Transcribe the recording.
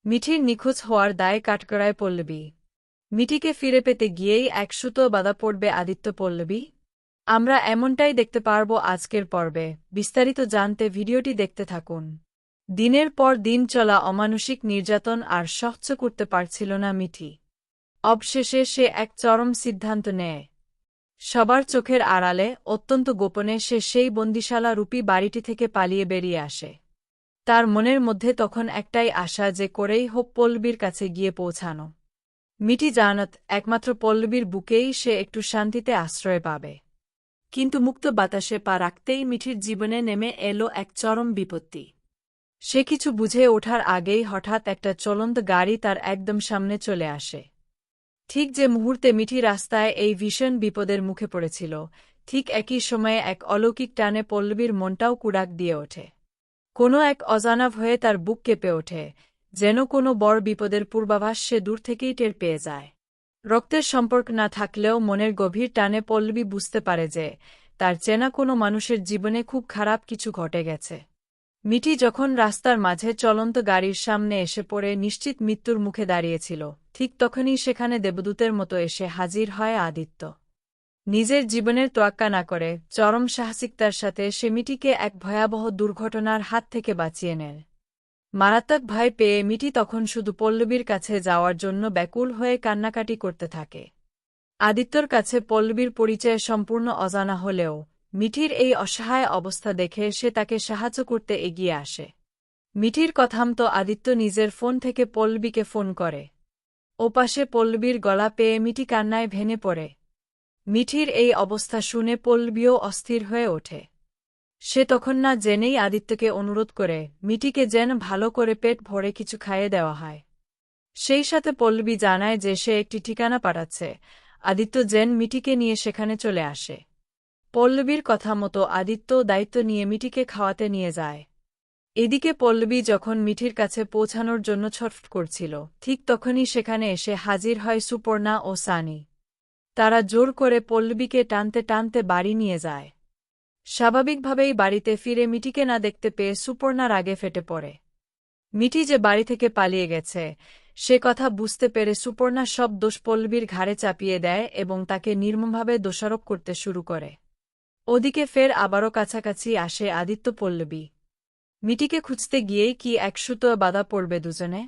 মিঠির নিখোঁজ হওয়ার দায় কাঠগড়ায় পল্লবী। মিঠিকে ফিরে পেতে গিয়েই এক সুতো বাধা পড়বে আদিত্য পল্লবী। আমরা এমনটাই দেখতে পারব আজকের পর্বে। বিস্তারিত জানতে ভিডিওটি দেখতে থাকুন। দিনের পর দিন চলা অমানুষিক নির্যাতন আর সহ্য করতে পারছিল না মিঠি। অবশেষে সে এক চরম সিদ্ধান্ত নেয়। সবার চোখের আড়ালে অত্যন্ত গোপনে সে সেই বন্দিশালা রূপী বাড়িটি থেকে পালিয়ে বেরিয়ে আসে। তার মনের মধ্যে তখন একটাই আশা, যে করেই হোক পল্লবীর কাছে গিয়ে পৌঁছানো। মিঠি জানত একমাত্র পল্লবীর বুকেই সে একটু শান্তিতে আশ্রয় পাবে। কিন্তু মুক্ত বাতাসে পা রাখতেই মিঠির জীবনে নেমে এলো এক চরম বিপত্তি। সে কিছু বুঝে ওঠার আগেই হঠাৎ একটা চলন্ত গাড়ি তার একদম সামনে চলে আসে। ঠিক যে মুহূর্তে মিঠি রাস্তায় এই ভীষণ বিপদের মুখে পড়েছিল, ঠিক একই সময়ে এক অলৌকিক টানে পল্লবীর মনটাও কুড়াক দিয়ে ওঠে। কোনো এক অজানা ভয়ে তার বুক কেঁপে ওঠে, যেন কোনো বড় বিপদের পূর্বাভাস সে দূর থেকেই টের পেয়ে যায়। রক্তের সম্পর্ক না থাকলেও মনের গভীর টানে পল্লবী বুঝতে পারে যে তার চেনা কোনো মানুষের জীবনে খুব খারাপ কিছু ঘটে গেছে। মিঠি যখন রাস্তার মাঝে চলন্ত গাড়ির সামনে এসে পড়ে নিশ্চিত মৃত্যুর মুখে দাঁড়িয়েছিল, ঠিক তখনই সেখানে দেবদূতের মতো এসে হাজির হয় আদিত্য। নিজের জীবনের তোয়াক্কা না করে চরম সাহসিকতার সাথে সে মিঠিকে এক ভয়াবহ দুর্ঘটনার হাত থেকে বাঁচিয়ে নেয়। মারাত্মক ভয় পেয়ে মিঠি তখন শুধু পল্লবীর কাছে যাওয়ার জন্য ব্যাকুল হয়ে কান্নাকাটি করতে থাকে। আদিত্যর কাছে পল্লবীর পরিচয় সম্পূর্ণ অজানা হলেও মিঠির এই অসহায় অবস্থা দেখে সে তাকে সাহায্য করতে এগিয়ে আসে। মিঠির কথামতো আদিত্য নিজের ফোন থেকে পল্লবীকে ফোন করে। ওপাশে পল্লবীর গলা পেয়ে মিঠি কান্নায় ভেঙে পড়ে। মিঠির এই অবস্থা শুনে পল্লবীও অস্থির হয়ে ওঠে। সে তখন না জেনেই আদিত্যকে অনুরোধ করে মিঠিকে যেন ভালো করে পেট ভরে কিছু খাইয়ে দেওয়া হয়। সেই সাথে পল্লবী জানায় যে সে একটি ঠিকানা পাঠাচ্ছে, আদিত্য যেন মিঠিকে নিয়ে সেখানে চলে আসে। পল্লবীর কথা মতো আদিত্য দায়িত্ব নিয়ে মিঠিকে খাওয়াতে নিয়ে যায়। এদিকে পল্লবী যখন মিঠির কাছে পৌঁছানোর জন্য ছটফট করছিল, ঠিক তখনই সেখানে এসে হাজির হয় সুপর্ণা ও সানি। তারা জোর করে পল্লবীকে টানতে টানতে বাড়ি নিয়ে যায়। স্বাভাবিকভাবেই বাড়িতে ফিরে মিঠিকে না দেখতে পেয়ে সুপর্ণা রাগে ফেটে পড়ে। মিঠি যে বাড়ি থেকে পালিয়ে গেছে সে কথা বুঝতে পেরে সুপর্ণা সব দোষ পল্লবীর ঘাড়ে চাপিয়ে দেয় এবং তাকে নির্মমভাবে দোষারোপ করতে শুরু করে। ওদিকে ফের আবারও কাছাকাছি আসে আদিত্য পল্লবী। মিঠিকে খুঁজতে গিয়েই কি এক সুতো বাধা পড়বে দুজনে।